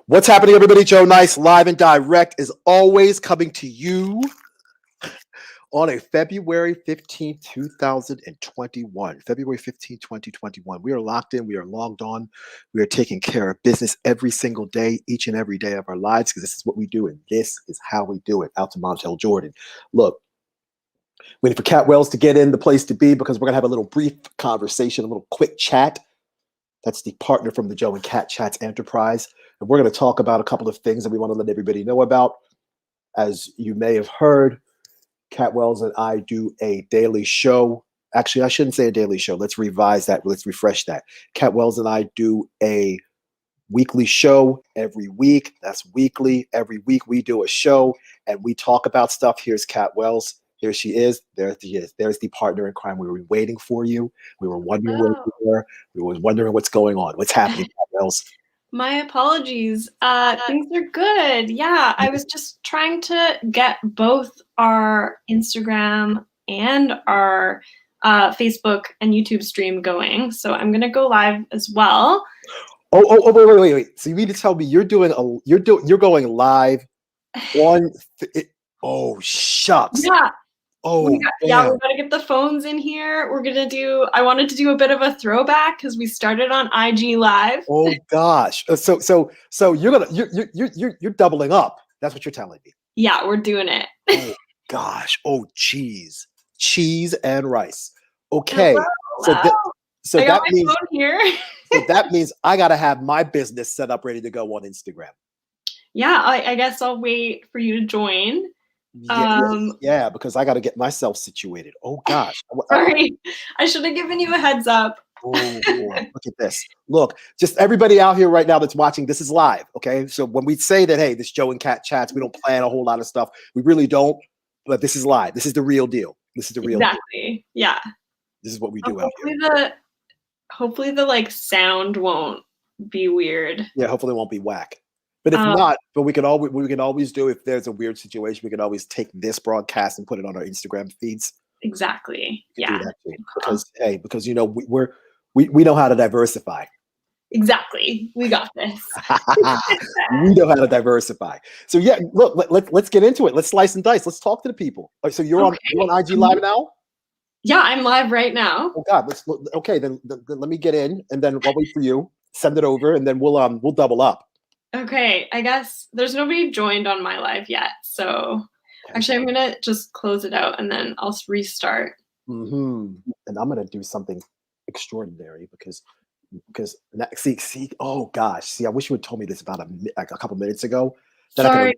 What's happening, everybody? Joe Nice, live and direct, is always coming to you on a February 15th, 2021. February 15th, 2021. We are locked in. We are logged on. We are taking care of business every single day, each and every day of our lives, because this is what we do, and this is how we do it. Out to Montel Jordan. Look, waiting for Cat Wells to get in the place to be, because we're going to have a little brief conversation, a little quick chat. That's the partner from the Joe and Cat Chats Enterprise. And we're going to talk about a couple of things that we want to let everybody know about. As you may have heard, Cat Wells and I do a daily show. Actually, I shouldn't say a daily show. Let's revise that. Let's refresh that. Cat Wells and I do a weekly show every week. That's weekly. Every week we do a show and we talk about stuff. Here's Cat Wells. Here she is. There she is. There's the partner in crime. We were waiting for you. We were wondering where you were. We were wondering what's going on. What's happening, Cat Wells? My apologies. Things are good. Yeah, I was just trying to get both our Instagram and our Facebook and YouTube stream going. So I'm gonna go live as well. Wait. So you mean to tell me you're going live on? Oh shucks. Yeah. Oh, we gotta get the phones in here. I wanted to do a bit of a throwback because we started on IG Live. Oh gosh. So you're doubling up. That's what you're telling me. Yeah, we're doing it. Oh gosh. Oh cheese and rice. Okay. Hello. So I got that my means phone here. so that means I gotta have my business set up ready to go on Instagram. Yeah, I guess I'll wait for you to join. Yeah, because I got to get myself situated. Oh gosh. Sorry, I should have given you a heads up. Oh, look at this. Look, just everybody out here right now that's watching, this is live, okay? So when we say that, hey, this Joe and Cat Chats, we don't plan a whole lot of stuff. We really don't, but this is live. This is the real deal. This is the real deal. Yeah. This is what we do out here. Hopefully the like sound won't be weird. Yeah, hopefully it won't be whack. But if not, but we can always do, if there's a weird situation, we can always take this broadcast and put it on our Instagram feeds. Exactly. Yeah. Because you know we know how to diversify. Exactly. We got this. We know how to diversify. So yeah, look, let's get into it. Let's slice and dice. Let's talk to the people. So you're on IG Live now? Yeah, I'm live right now. Oh God, then let me get in, and then I'll wait for you. Send it over, and then we'll double up. Okay, I guess there's nobody joined on my live yet, so actually I'm gonna just close it out and then I'll restart. And I'm gonna do something extraordinary because oh gosh, I wish you had told me this about a couple minutes ago. Sorry.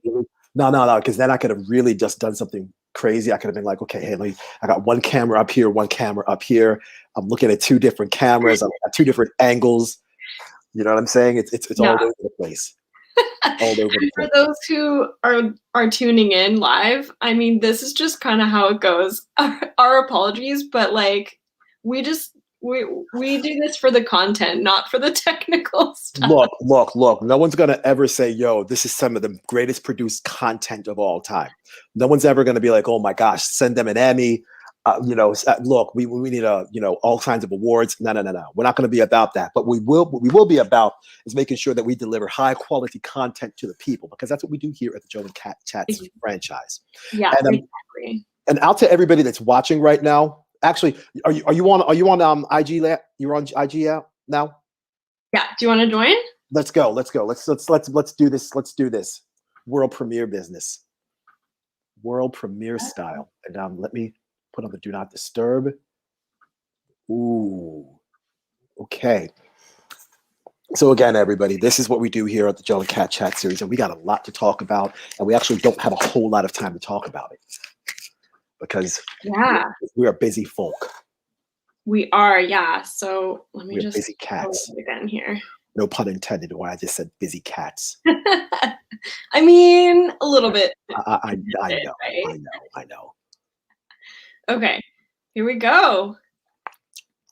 Because then I could have really just done something crazy. I could have been like, okay, hey, I got one camera up here, one camera up here. I'm looking at two different cameras. I've got two different angles. You know what I'm saying? It's all over the place. All over the place. For those who are tuning in live, I mean, this is just kind of how it goes. Our apologies, but like we do this for the content, not for the technical stuff. Look. No one's gonna ever say, yo, this is some of the greatest produced content of all time. No one's ever gonna be like, oh my gosh, send them an Emmy. Look, we need all kinds of awards. No. We're not going to be about that. But what we will be about is making sure that we deliver high quality content to the people, because that's what we do here at the Joe and Cat Chats franchise. Yeah, exactly. And out to everybody that's watching right now. Actually, are you on IG? You're on IG now? Yeah. Do you want to join? Let's go. Let's do this. Let's do this. World premiere business. World premiere style. And let me put on the do not disturb. Ooh, okay. So again, everybody, this is what we do here at the Joe and Cat Chat series, and we got a lot to talk about, and we actually don't have a whole lot of time to talk about it because we are busy folk. We are, yeah. So let me just busy cats again here. No pun intended. Why I just said busy cats. I mean, a little bit. I know. Okay, here we go.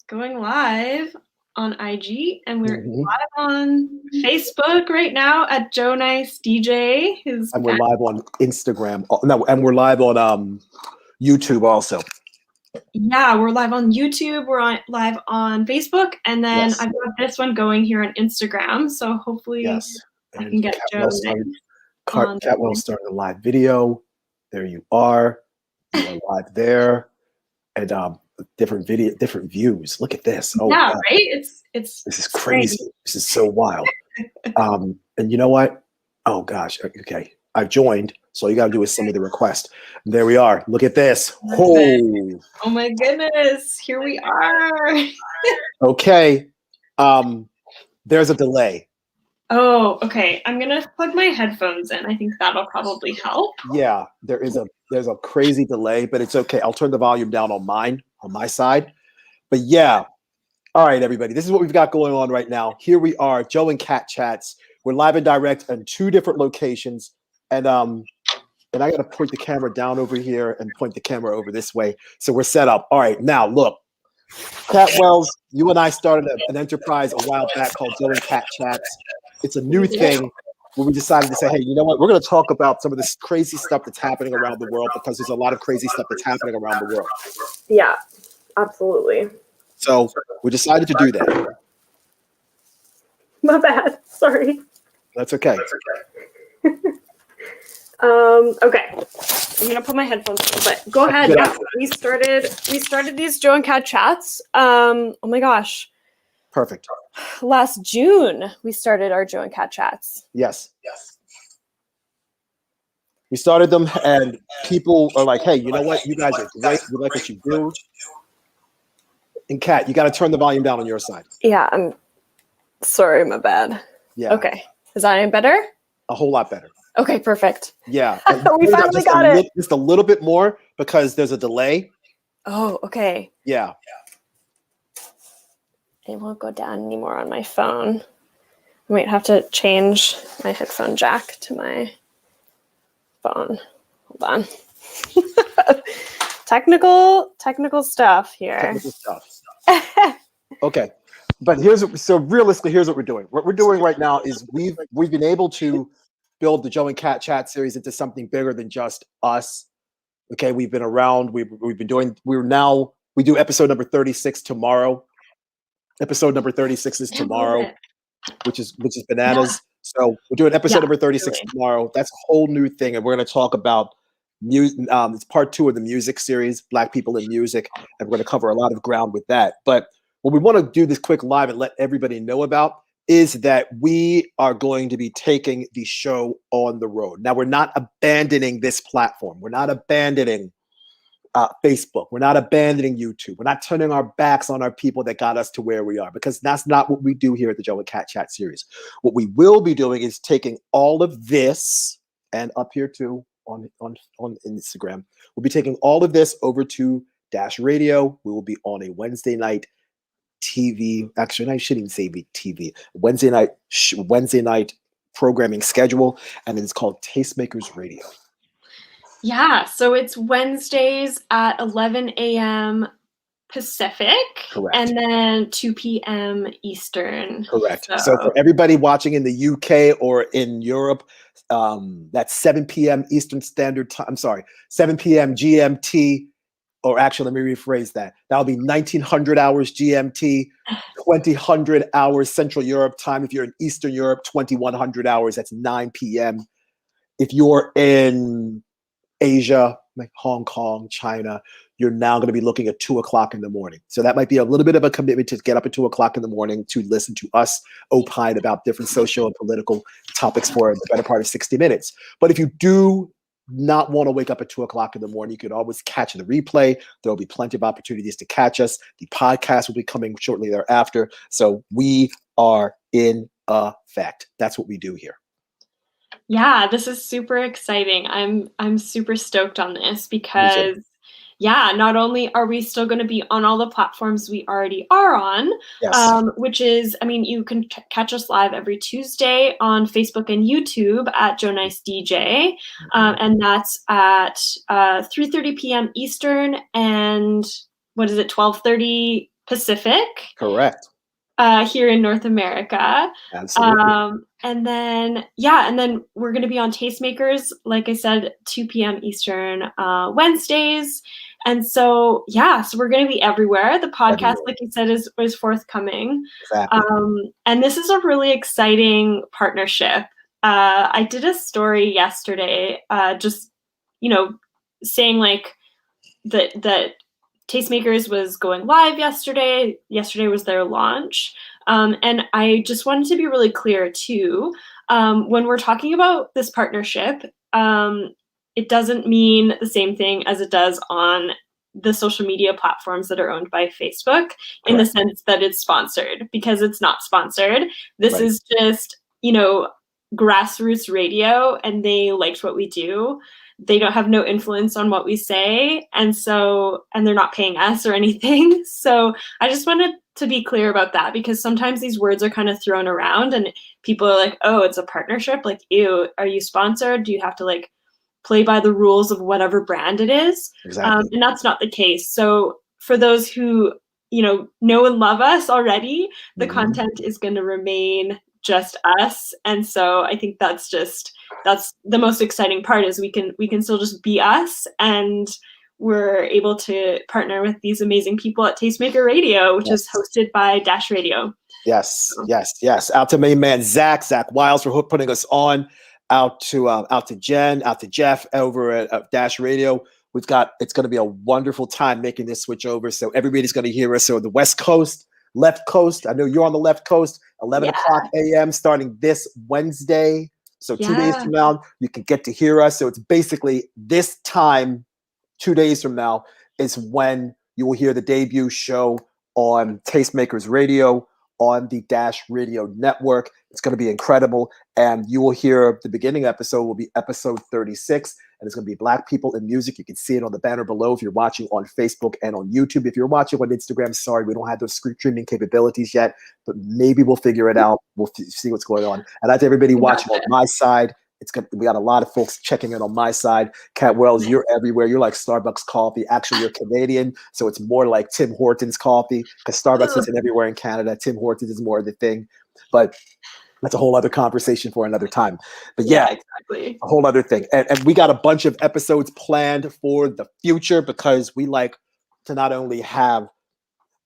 Going live on IG, and we're live on Facebook right now at Joe Nice DJ. And we're live on Instagram. And we're live on YouTube also. Yeah, we're live on YouTube. We're live on Facebook, and then I've got this one going here on Instagram. So hopefully, I can get Joe on. Catwell started a live video. There you are. You are live there. And different views. Look at this. Oh yeah, God. Right? This is crazy. This is so wild. And you know what? Oh gosh. Okay. I've joined. So all you gotta do is send me the request. And there we are. Look at this. Oh my goodness. Here we are. Okay. There's a delay. Oh, okay. I'm gonna plug my headphones in. I think that'll probably help. Yeah, there's a crazy delay, but it's okay. I'll turn the volume down on my side. But yeah. All right, everybody. This is what we've got going on right now. Here we are, Joe and Kat Chats. We're live and direct in 2 different locations. And I gotta point the camera down over here and point the camera over this way. So we're set up. All right, now look. Kat Wells, you and I started an enterprise a while back called Joe and Kat Chats. It's a new thing where we decided to say, hey, you know what? We're going to talk about some of this crazy stuff that's happening around the world because there's a lot of crazy stuff that's happening around the world. Yeah, absolutely. So we decided to do that. My bad. Sorry. That's okay. Okay. I'm gonna put my headphones on, but go ahead. Yeah. We started these Joe and Kat Chats. Oh my gosh. Perfect. Last June we started our Joe and Kat Chats. Yes. We started them and people are like, hey, you know what? You guys are great. We like what you do. And Kat, you got to turn the volume down on your side. Yeah, I'm sorry, my bad. Yeah. Okay. Is that any better? A whole lot better. Okay, perfect. Yeah. We finally got it. Just a little bit more because there's a delay. Oh, okay. Yeah. It won't go down anymore on my phone. I might have to change my headphone jack to my phone. Hold on. Technical stuff here. Technical stuff. Okay. But realistically, here's what we're doing. What we're doing right now is we've been able to build the Joe and Kat Chat series into something bigger than just us. Okay, we've been around. We do episode number 36 tomorrow. Episode number 36 is tomorrow, which is bananas. Yeah. So we're doing episode number 36 tomorrow. That's a whole new thing, and we're going to talk about music. It's part 2 of the music series, Black People in Music, and we're going to cover a lot of ground with that. But what we want to do this quick live and let everybody know about is that we are going to be taking the show on the road. Now, we're not abandoning this platform. We're not abandoning Facebook. We're not abandoning YouTube. We're not turning our backs on our people that got us to where we are, because that's not what we do here at the Joe and Kat Chat series. What we will be doing is taking all of this, and up here too on Instagram, we'll be taking all of this over to Dash Radio. We will be on a Wednesday night TV. Actually, I shouldn't even say TV. Wednesday night programming schedule, and it's called Tastemakers Radio. Yeah, so it's Wednesdays at 11 a.m. Pacific. Correct. And then 2 p.m. Eastern. Correct. So for everybody watching in the UK or in Europe, that's 7 p.m. Eastern Standard Time. I'm sorry, 7 p.m. GMT. Or actually, let me rephrase that. That'll be 1900 hours GMT, 2000 hours Central Europe time. If you're in Eastern Europe, 2100 hours. That's 9 p.m. If you're in Asia, like Hong Kong, China, you're now going to be looking at 2 o'clock in the morning. So that might be a little bit of a commitment to get up at 2 o'clock in the morning to listen to us opine about different social and political topics for the better part of 60 minutes. But if you do not want to wake up at 2 o'clock in the morning, you can always catch the replay. There'll be plenty of opportunities to catch us. The podcast will be coming shortly thereafter. So we are in effect. That's what we do here. Yeah, this is super exciting. I'm super stoked on this because not only are we still going to be on all the platforms we already are on, which is, you can catch us live every Tuesday on Facebook and YouTube at Joe Nice DJ, and that's at 3:30 p.m. Eastern and 12:30 Pacific. Correct. Here in North America. Absolutely. And then we're going to be on Tastemakers, like I said, 2 p.m. Eastern Wednesdays. And so we're going to be everywhere. The podcast, like you said, is forthcoming. Exactly. And this is a really exciting partnership I did a story yesterday, just, saying like that Tastemakers was going live yesterday. Yesterday was their launch. And I just wanted to be really clear too. When we're talking about this partnership, it doesn't mean the same thing as it does on the social media platforms that are owned by Facebook, in the sense that it's sponsored, because it's not sponsored. This is just, grassroots radio, and they liked what we do. They don't have no influence on what we say. And they're not paying us or anything. So I just wanted to be clear about that, because sometimes these words are kind of thrown around and people are like, oh, it's a partnership. Like, ew, are you sponsored? Do you have to like play by the rules of whatever brand it is? Exactly. And that's not the case. So for those who, know and love us already, the content is going to remain just us. And so I think that's the most exciting part, is we can still just be us, and we're able to partner with these amazing people at Tastemaker Radio, which is hosted by Dash Radio. Yes. Out to main man Zach Wiles for putting us on. Out to Jen, out to Jeff over at Dash Radio. It's going to be a wonderful time making this switch over. So everybody's going to hear us. So the West Coast, left coast. I know you're on the left coast. 11 o'clock a.m. starting this Wednesday. So 2 days from now, you can get to hear us. So it's basically this time, 2 days from now, is when you will hear the debut show on Tastemakers Radio on the Dash Radio Network. It's going to be incredible. And you will hear the beginning episode will be episode 36. And it's going to be Black People in Music. You can see it on the banner below if you're watching on Facebook and on YouTube. If you're watching on Instagram, sorry, we don't have those streaming capabilities yet, but maybe we'll figure it out. We'll see what's going on. And that's everybody watching on my side. We got a lot of folks checking in on my side. Cat Wells, you're everywhere. You're like Starbucks coffee. Actually, you're Canadian, so it's more like Tim Hortons coffee, because Starbucks isn't everywhere in Canada. Tim Hortons is more of the thing. But that's a whole other conversation for another time. But yeah, exactly, a whole other thing. And we got a bunch of episodes planned for the future, because we like to not only have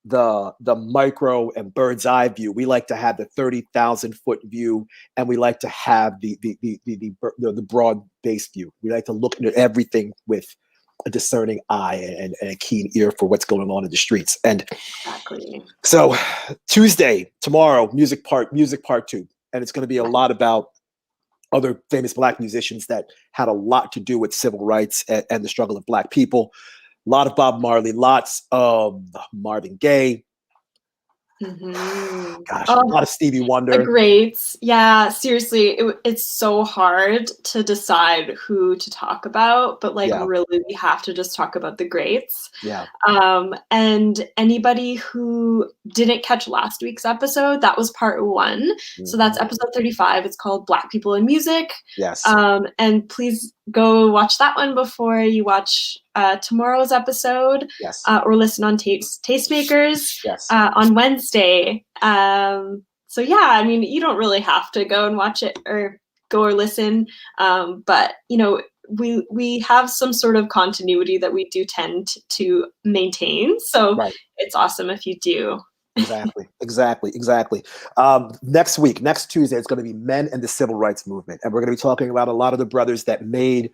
the micro and bird's eye view. We like to have the 30,000 foot view, and we like to have the broad based view. We like to look at everything with a discerning eye and a keen ear for what's going on in the streets. And so Tuesday, tomorrow, music part 2, and it's going to be a lot about other famous Black musicians that had a lot to do with civil rights and the struggle of Black people. A lot of Bob Marley, lots of Marvin Gaye. Gosh, a lot of Stevie Wonder. The greats. Yeah, seriously, it's so hard to decide who to talk about, but really we have to just talk about the greats. Yeah. And anybody who didn't catch last week's episode, that was part 1. So that's episode 35. It's called Black People in Music. Yes. And please go watch that one before you watch tomorrow's episode. Yes. Or listen on Tastemakers. Yes. On Wednesday. So yeah, I mean, you don't really have to go and watch it or go or listen. But we have some sort of continuity that we do tend to maintain. So it's awesome if you do. Exactly. Next Tuesday, it's going to be Men and the Civil Rights Movement. And we're going to be talking about a lot of the brothers that made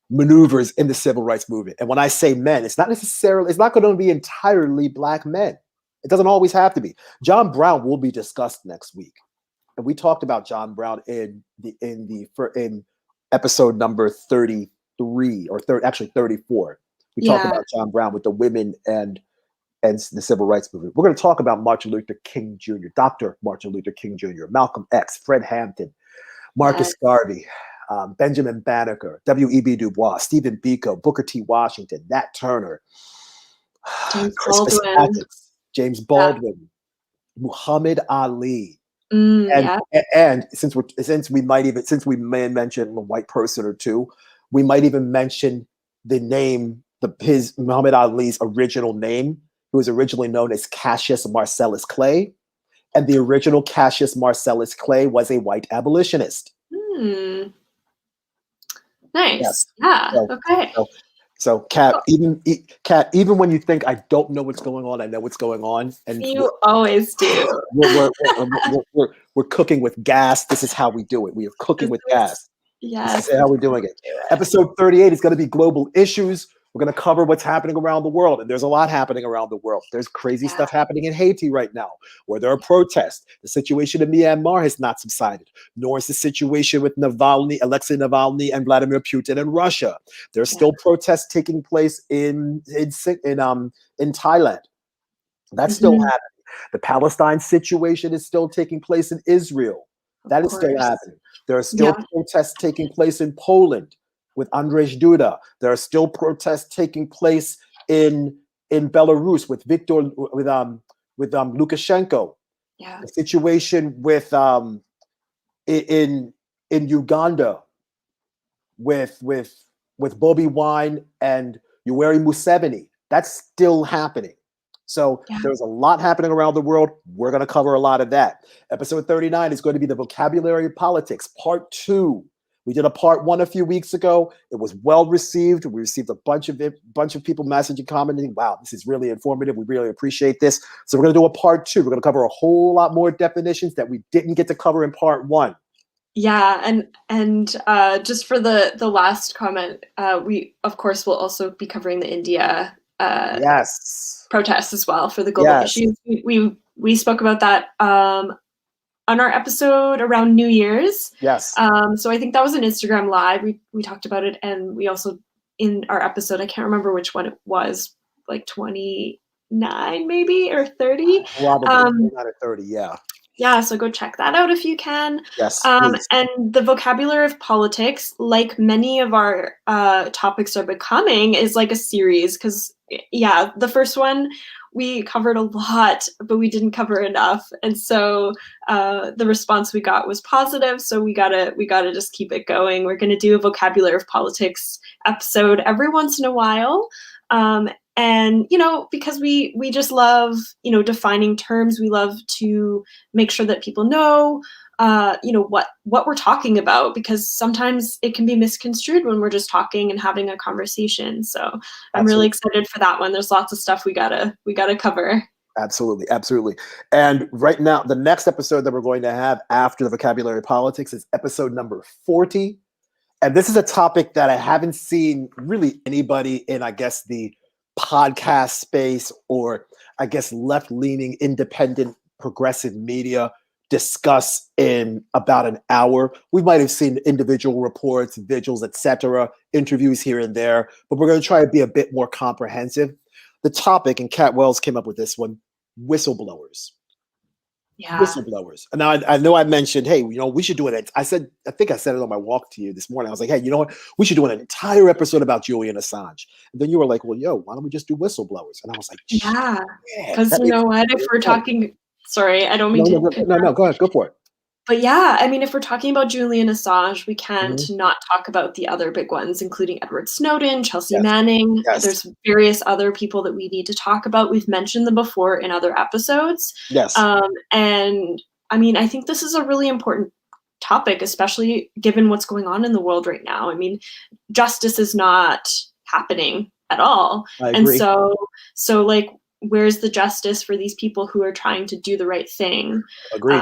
maneuvers in the civil rights movement. And when I say men, it's not going to be entirely Black men. It doesn't always have to be. John Brown will be discussed next week. And we talked about John Brown in episode number 33 or 34. We talked about John Brown with the women and the civil rights movement. We're going to talk about Martin Luther King Jr., Dr. Martin Luther King Jr., Malcolm X, Fred Hampton, Marcus Garvey, Benjamin Banneker, W.E.B. Du Bois, Stephen Biko, Booker T. Washington, Nat Turner, James Baldwin, Muhammad Ali. And since we may mention a white person or two, we might even mention the name, Muhammad Ali's original name, who was originally known as Cassius Marcellus Clay. And the original Cassius Marcellus Clay was a white abolitionist. Nice. Yes. Yeah. Okay. So, Kat, even when you think I don't know what's going on, I know what's going on, and You always do. we're cooking with gas. This is how we do it. We are cooking with gas. Yes. This is how we're doing it. Episode 38 is going to be global issues. We're going to cover what's happening around the world. And there's a lot happening around the world. There's crazy stuff happening in Haiti right now, where there are protests. The situation in Myanmar has not subsided, nor is the situation with Alexei Navalny and Vladimir Putin in Russia. There's still protests taking place in Thailand. That's still happening. The Palestine situation is still taking place in Israel. That is still happening. There are still protests taking place in Poland with Andrzej Duda. There are still protests taking place in Belarus with Lukashenko. Yeah. The situation with in Uganda with Bobi Wine and Yoweri Museveni. That's still happening. So there's a lot happening around the world. We're going to cover a lot of that. Episode 39 is going to be the vocabulary of politics, part 2. We did a part 1 a few weeks ago. It was well received. We received a bunch of people messaging, commenting, wow, this is really informative. We really appreciate this. So we're going to do a part 2. We're going to cover a whole lot more definitions that we didn't get to cover in part 1. Yeah, and just for the last comment, we of course will also be covering the India protests as well for the global issues. We spoke about that on our episode around New Year's. Yes. So I think that was an Instagram live. We talked about it, and we also in our episode, I can't remember which one it was, like 29 maybe or 30. Probably not at 30. Yeah. Yeah, so go check that out if you can. Yes. And the vocabulary of politics, like many of our topics are becoming, is like a series. Because the first one we covered a lot, but we didn't cover enough, and so the response we got was positive. So we gotta just keep it going. We're gonna do a vocabulary of politics episode every once in a while. And, because we just love, defining terms, we love to make sure that people know, what we're talking about, because sometimes it can be misconstrued when we're just talking and having a conversation. So I'm really excited for that one. There's lots of stuff we gotta cover. Absolutely. Absolutely. And right now, the next episode that we're going to have after the vocabulary of politics is episode number 40. And this is a topic that I haven't seen really anybody in, I guess, the podcast space, or I guess left-leaning, independent, progressive media discuss in about an hour. We might have seen individual reports, vigils, etc., interviews here and there, but we're going to try to be a bit more comprehensive. The topic, and Kat Wells came up with this one, whistleblowers. Yeah. Whistleblowers. And now I know I mentioned, hey, we should do it. I think I said it on my walk to you this morning. I was like, hey, you know what? We should do an entire episode about Julian Assange. And then you were like, well, why don't we just do whistleblowers? And I was like, yeah, because you know what? If we're talking, sorry, I don't mean to. No, go ahead, go for it. But yeah, I mean, if we're talking about Julian Assange, we can't not talk about the other big ones, including Edward Snowden, Chelsea Manning. Yes. There's various other people that we need to talk about. We've mentioned them before in other episodes. Yes. And I mean, I think this is a really important topic, especially given what's going on in the world right now. I mean, justice is not happening at all. I agree. And so like, where's the justice for these people who are trying to do the right thing? Agreed.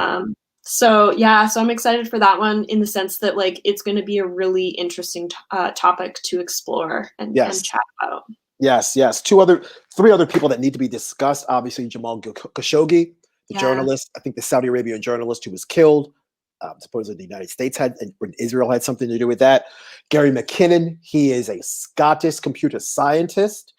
So I'm excited for that one, in the sense that like it's going to be a really interesting topic to explore and chat about. Yes. 3 other people that need to be discussed. Obviously, Jamal Khashoggi, the journalist. I think the Saudi Arabian journalist who was killed. Supposedly the United States Israel had something to do with that. Gary McKinnon, he is a Scottish computer scientist.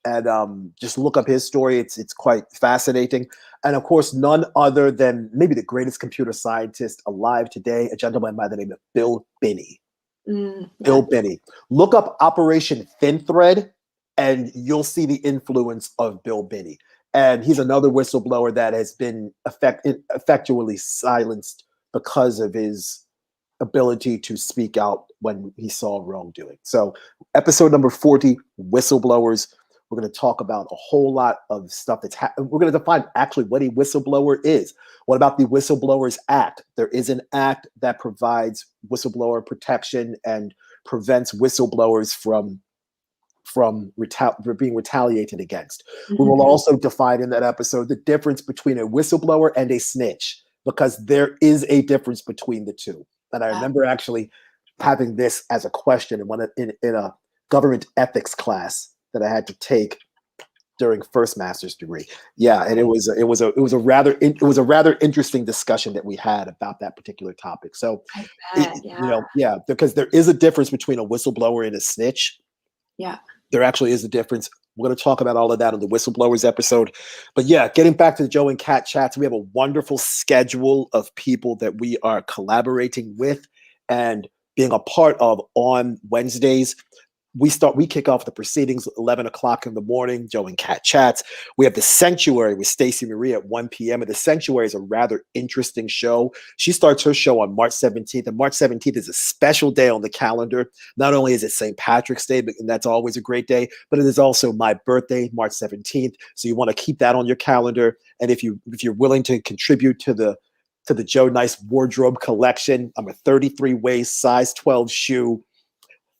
And just look up his story. It's quite fascinating. And of course, none other than maybe the greatest computer scientist alive today, a gentleman by the name of Bill Binney. Bill Binney. Look up Operation Thin Thread, and you'll see the influence of Bill Binney. And he's another whistleblower that has been effectually silenced because of his ability to speak out when he saw wrongdoing. So episode number 40, whistleblowers. We're going to talk about a whole lot of stuff we're going to define actually what a whistleblower is. What about the Whistleblowers Act? There is an act that provides whistleblower protection and prevents whistleblowers from from being retaliated against. We will Mhm. also define in that episode the difference between a whistleblower and a snitch, because there is a difference between the two. And I remember actually having this as a question in a government ethics class that I had to take during first master's degree. Yeah, and it was a rather interesting discussion that we had about that particular topic. So, I bet, yeah. yeah, because there is a difference between a whistleblower and a snitch. Yeah. There actually is a difference. We're going to talk about all of that on the whistleblowers episode. But yeah, getting back to the Joe and Kat chats, we have a wonderful schedule of people that we are collaborating with and being a part of on Wednesdays. We kick off the proceedings at 11 o'clock in the morning, Joe and Kat chats. We have the Sanctuary with Stacey Marie at 1 p.m. And the Sanctuary is a rather interesting show. She starts her show on March 17th, and March 17th is a special day on the calendar. Not only is it St. Patrick's Day, and that's always a great day, but it is also my birthday, March 17th. So you want to keep that on your calendar. And if you're willing to contribute to the Joe Nice wardrobe collection, I'm a 33 waist, size 12 shoe,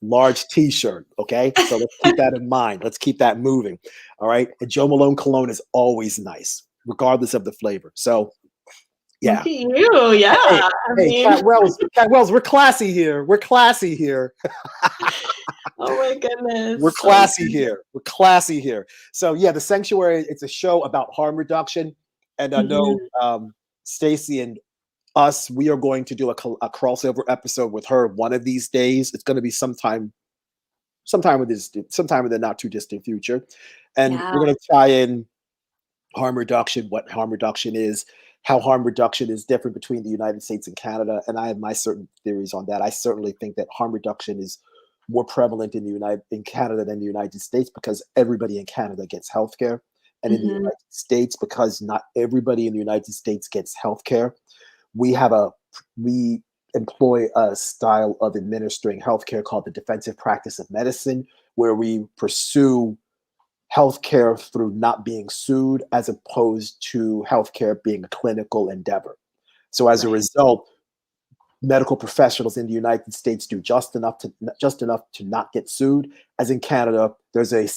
large t-shirt. Okay. So let's keep that in mind. Let's keep that moving. All right. And Joe Malone cologne is always nice, regardless of the flavor. So yeah. Look at you. Yeah. Hey, Cat Wells, we're classy here. We're classy here. Oh my goodness. We're classy here. We're classy here. So yeah, the Sanctuary, it's a show about harm reduction. And I know Stacey and us, we are going to do a crossover episode with her one of these days. It's going to be sometime in the not too distant future, and we're going to tie in harm reduction, what harm reduction is, how harm reduction is different between the United States and Canada, and I have my certain theories on that. I certainly think that harm reduction is more prevalent in Canada than the United States, because everybody in Canada gets healthcare, and in the United States, because not everybody in the United States gets healthcare. We employ a style of administering healthcare called the defensive practice of medicine, where we pursue healthcare through not being sued, as opposed to healthcare being a clinical endeavor. So as a result, medical professionals in the United States do just enough to not get sued. As in Canada, there's a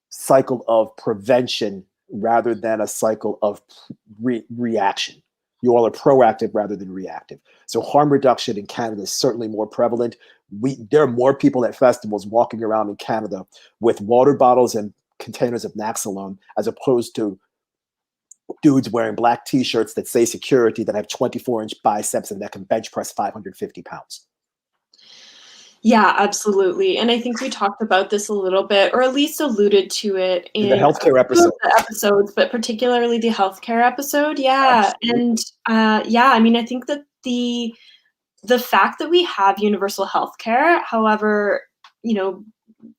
cycle of prevention rather than a cycle of reaction. You all are proactive rather than reactive. So harm reduction in Canada is certainly more prevalent. There are more people at festivals walking around in Canada with water bottles and containers of Naxalone, as opposed to dudes wearing black t-shirts that say security, that have 24-inch biceps and that can bench press 550 pounds. Yeah, absolutely. And I think we talked about this a little bit, or at least alluded to it in the healthcare episode. The episodes, but particularly the healthcare episode. Yeah. Absolutely. And I mean, I think that the fact that we have universal healthcare, however,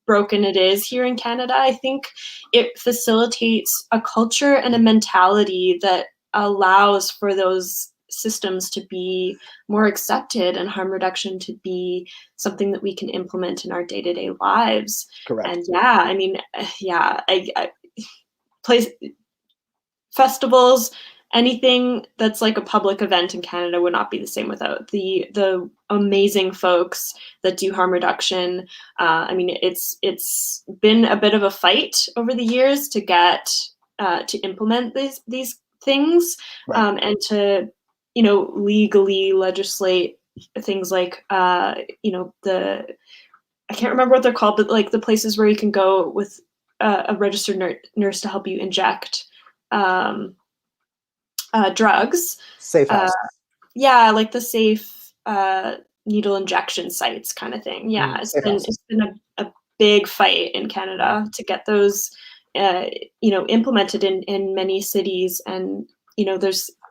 broken it is here in Canada, I think it facilitates a culture and a mentality that allows for those systems to be more accepted and harm reduction to be something that we can implement in our day-to-day lives. Correct. And I mean, I place festivals, anything that's like a public event in Canada would not be the same without the amazing folks that do harm reduction. I mean, it's been a bit of a fight over the years to get to implement these things, right. And to legally legislate things like I can't remember what they're called, but like the places where you can go with a registered nurse to help you inject drugs. Safe house. Like the safe needle injection sites kind of thing. Yeah, it's been a big fight in Canada to get those implemented in many cities, and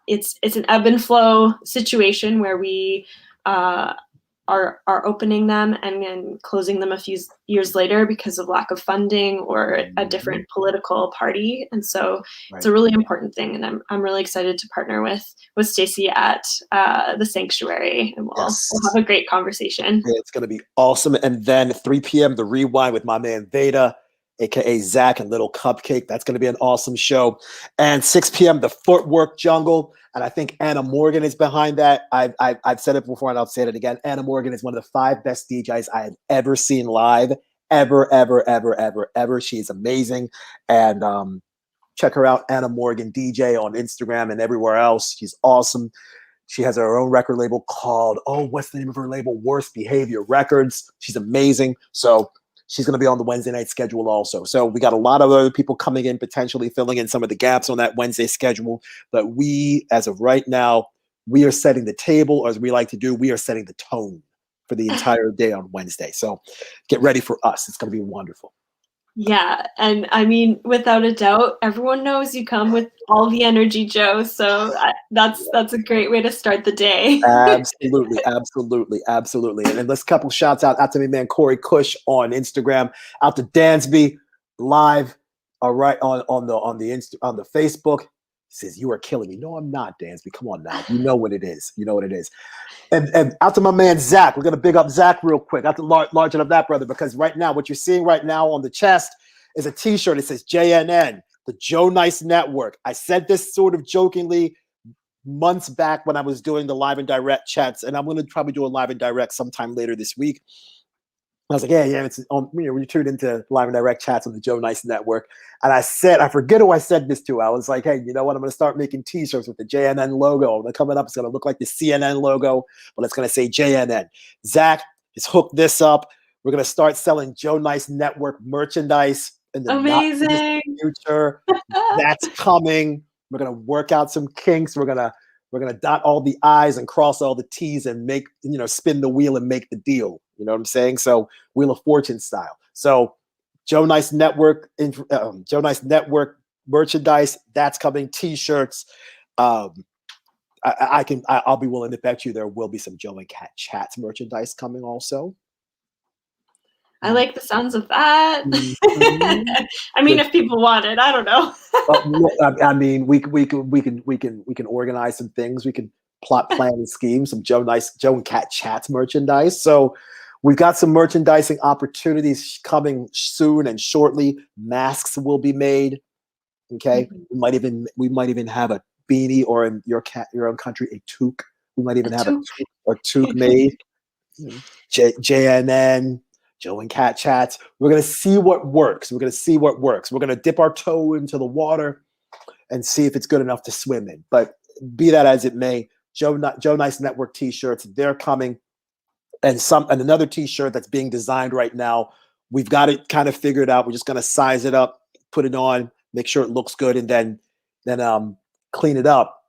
it's an ebb and flow situation where we are opening them and then closing them a few years later because of lack of funding or a different political party. And so It's a really important thing, and I'm really excited to partner with Stacey at the Sanctuary, and we'll have a great conversation. Yeah, it's going to be awesome. And then 3 p.m. the Rewind with my man Veda. aka Zach and Little Cupcake. That's going to be an awesome show. And 6 p.m. the Footwork Jungle, and I think Anna Morgan is behind that. I've said it before, and I'll say it again. Anna Morgan is one of the 5 best DJs I have ever seen live, ever. She is amazing, and check her out, Anna Morgan DJ, on Instagram and everywhere else. She's awesome. She has her own record label called, what's the name of her label? Worst Behavior Records. She's amazing. So she's going to be on the Wednesday night schedule also. So we got a lot of other people coming in, potentially filling in some of the gaps on that Wednesday schedule. But we, as of right now, we are setting the table, or as we like to do, we are setting the tone for the entire day on Wednesday. So get ready for us. It's going to be wonderful. Yeah, and I mean, without a doubt, everyone knows you come with all the energy, Joe. So that's a great way to start the day. Absolutely. And then let's couple shouts out to me, man, Corey Cush on Instagram, out to Dansby live, all right, on the Facebook. He says, "You are killing me." No, I'm not, Dansby. Come on now. You know what it is. And out to my man Zach. We're gonna big up Zach real quick. Out to Large Up That Brother, because right now, what you're seeing right now on the chest is a T-shirt. It says JNN, the Joe Nice Network. I said this sort of jokingly months back when I was doing the live and direct chats, and I'm gonna probably do a live and direct sometime later this week. I was like, yeah, it's on. We tuned into live and direct chats on the Joe Nice Network, and I forget who I said this to. I was like, hey, you know what? I'm going to start making T-shirts with the JNN logo. And coming up, it's going to look like the CNN logo, but it's going to say JNN. Zach has hooked this up. We're going to start selling Joe Nice Network merchandise in the Amazing future. That's coming. We're going to work out some kinks. We're gonna dot all the I's and cross all the T's and make, spin the wheel and make the deal. You know what I'm saying? So Wheel of Fortune style. So Joe Nice Network merchandise, that's coming. T-shirts. I'll be willing to bet you there will be some Joe and Cat Chats merchandise coming also. I like the sounds of that. Mm-hmm. I mean, if people want it, I don't know. I mean, we can organize some things. We can plot, plan, and scheme some Joe and Cat Chats merchandise. So we've got some merchandising opportunities coming soon and shortly. Masks will be made. Okay, mm-hmm. we might even have a beanie, or in your own country, a toque. We might even have a toque made. JNN. Joe and Cat Chats. We're going to see what works. We're going to dip our toe into the water and see if it's good enough to swim in. But be that as it may, Joe Nice Network T-shirts, they're coming. And another T-shirt that's being designed right now. We've got it kind of figured out. We're just going to size it up, put it on, make sure it looks good, and then clean it up.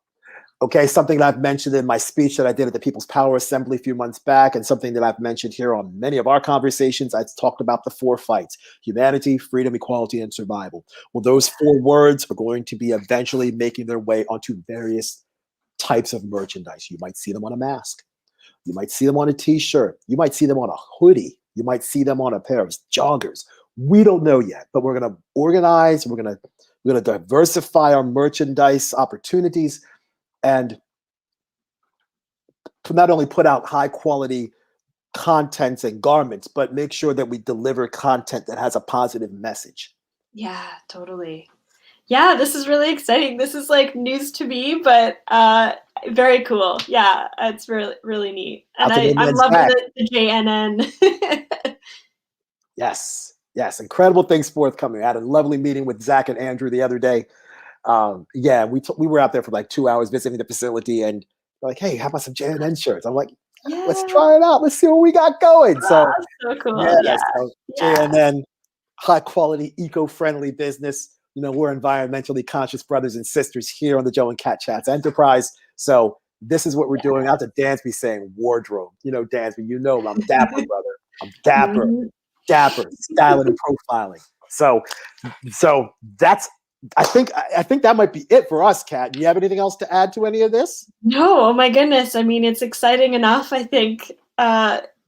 Okay, something that I've mentioned in my speech that I did at the People's Power Assembly a few months back, and something that I've mentioned here on many of our conversations, I talked about the 4 fights: humanity, freedom, equality, and survival. Well, those 4 words are going to be eventually making their way onto various types of merchandise. You might see them on a mask. You might see them on a T-shirt. You might see them on a hoodie. You might see them on a pair of joggers. We don't know yet, but we're going to organize. We're going to diversify our merchandise opportunities, and to not only put out high quality contents and garments, but make sure that we deliver content that has a positive message. Yeah, totally. Yeah, this is really exciting. This is like news to me, but very cool. Yeah, it's really, really neat. And I'm loving the JNN. Yes. Incredible things forthcoming. I had a lovely meeting with Zach and Andrew the other day. We were out there for like 2 hours visiting the facility, and they're like, hey, how about some JNN shirts? I'm like, let's try it out. Let's see what we got going. So cool. So JNN, high quality, eco-friendly business. We're environmentally conscious brothers and sisters here on the Joe and Cat Chats Enterprise. So this is what we're doing. Out to Dansby saying wardrobe. Dansby, I'm dapper, brother. I'm dapper. Mm-hmm. Dapper, styling and profiling. So that's, I think that might be it for us, Kat. Do you have anything else to add to any of this? No, oh my goodness. I mean, it's exciting enough, I think,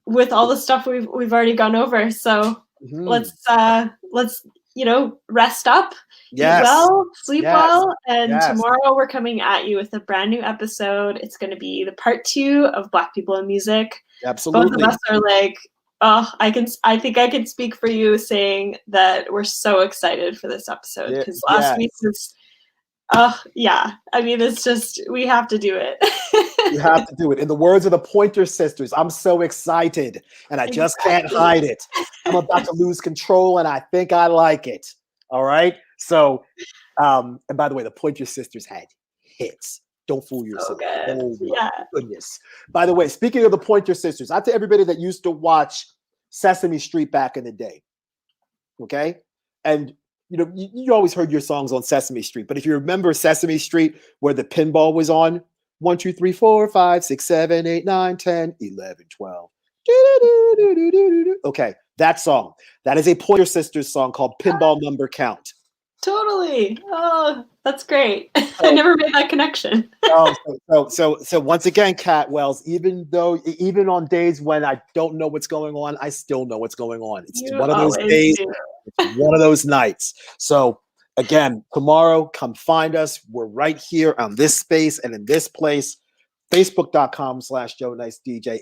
with all the stuff we've already gone over. So let's rest up, eat well, sleep well, and tomorrow we're coming at you with a brand new episode. It's going to be the part 2 of Black People in Music. Absolutely. Both of us are like Oh, I think I can speak for you saying that we're so excited for this episode Yeah, because last yes. week was, oh yeah. I mean, it's just we have to do it. You have to do it. In the words of the Pointer Sisters, I'm so excited and I just can't Exactly. hide it. I'm about to lose control and I think I like it. All right. So, and by the way, the Pointer Sisters had hits. Don't fool So yourself. good. Oh my Yeah. goodness. By the way, speaking of the Pointer Sisters, I tell everybody that used to watch Sesame Street back in the day. Okay. And you always heard your songs on Sesame Street, but if you remember Sesame Street where the pinball was on, 1, 2, 3, 4, 5, 6, 7, 8, 9, 10, 11, 12. Okay, that song. That is a Pointer Sisters song called Pinball Number Count. Totally. Oh, that's great. I never made that connection. So once again, Cat Wells, even on days when I don't know what's going on, I still know what's going on. It's You one of those always days, do. it's one of those nights. So again, tomorrow, come find us. We're right here on this space and in this place. Facebook.com/Joe Nice DJ,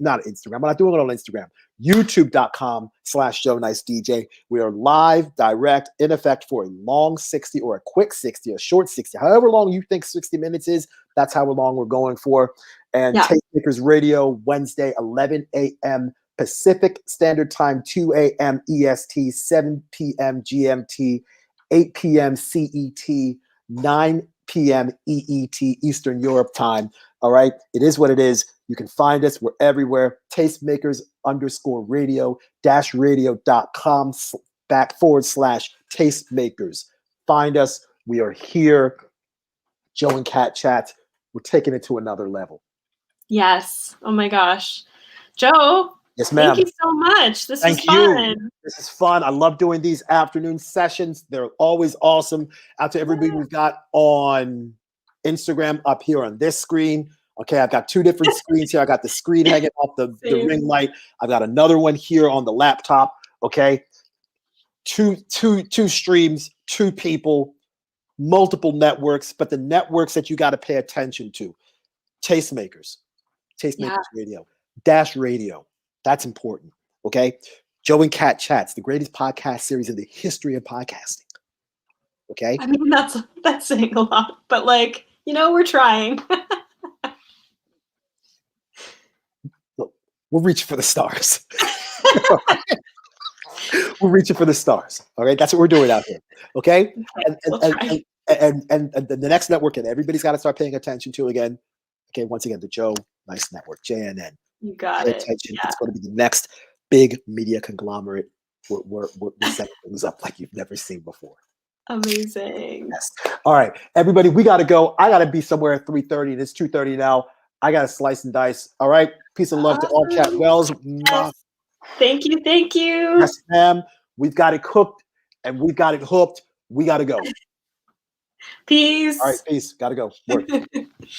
not Instagram. I'm not doing it on Instagram. YouTube.com/Joe Nice DJ. We are live, direct, in effect for a long 60 or a quick 60, a short 60, however long you think 60 minutes is. That's how long we're going for. And Tastemakers Radio, Wednesday, 11 a.m. Pacific Standard Time, 2 a.m. EST, 7 p.m. GMT, 8 p.m. CET, 9 p.m. EET, Eastern Europe time. All right. It is what it is. You can find us. We're everywhere. Tastemakers_radio-radio.com/tastemakers. Find us. We are here. Joe and Cat Chat. We're taking it to another level. Yes. Oh my gosh. Joe. Yes, ma'am. Thank you so much. This was Thank fun. you. This is fun. I love doing these afternoon sessions. They're always awesome. Out to everybody we've got on Instagram up here on this screen. Okay, I've got 2 different screens here. I got the screen hanging off the ring light. I've got another one here on the laptop. Okay, two streams, 2 people, multiple networks, but the networks that you got to pay attention to: Tastemakers Radio, Dash Radio. That's important. Okay. Joe and Cat Chats, the greatest podcast series in the history of podcasting. Okay. I mean, that's saying a lot, but we're trying. Look, we're reaching for the stars. We're reaching for the stars. All right. That's what we're doing out here. Okay. And the next network, and everybody's got to start paying attention to again. Okay. Once again, the Joe Nice Network, JNN. You got Pay it. attention. Yeah. It's going to be the next big media conglomerate. We're setting things up like you've never seen before. Amazing. Yes. All right, everybody, we got to go. I got to be somewhere at 3:30. It's 2:30 now. I got to slice and dice. All right. Peace and love to all Cat Wells. Yes. Thank you. Thank you. Yes, ma'am. We've got it cooked and we've got it hooked. We got to go. Peace. All right. Peace. Got to go. Work.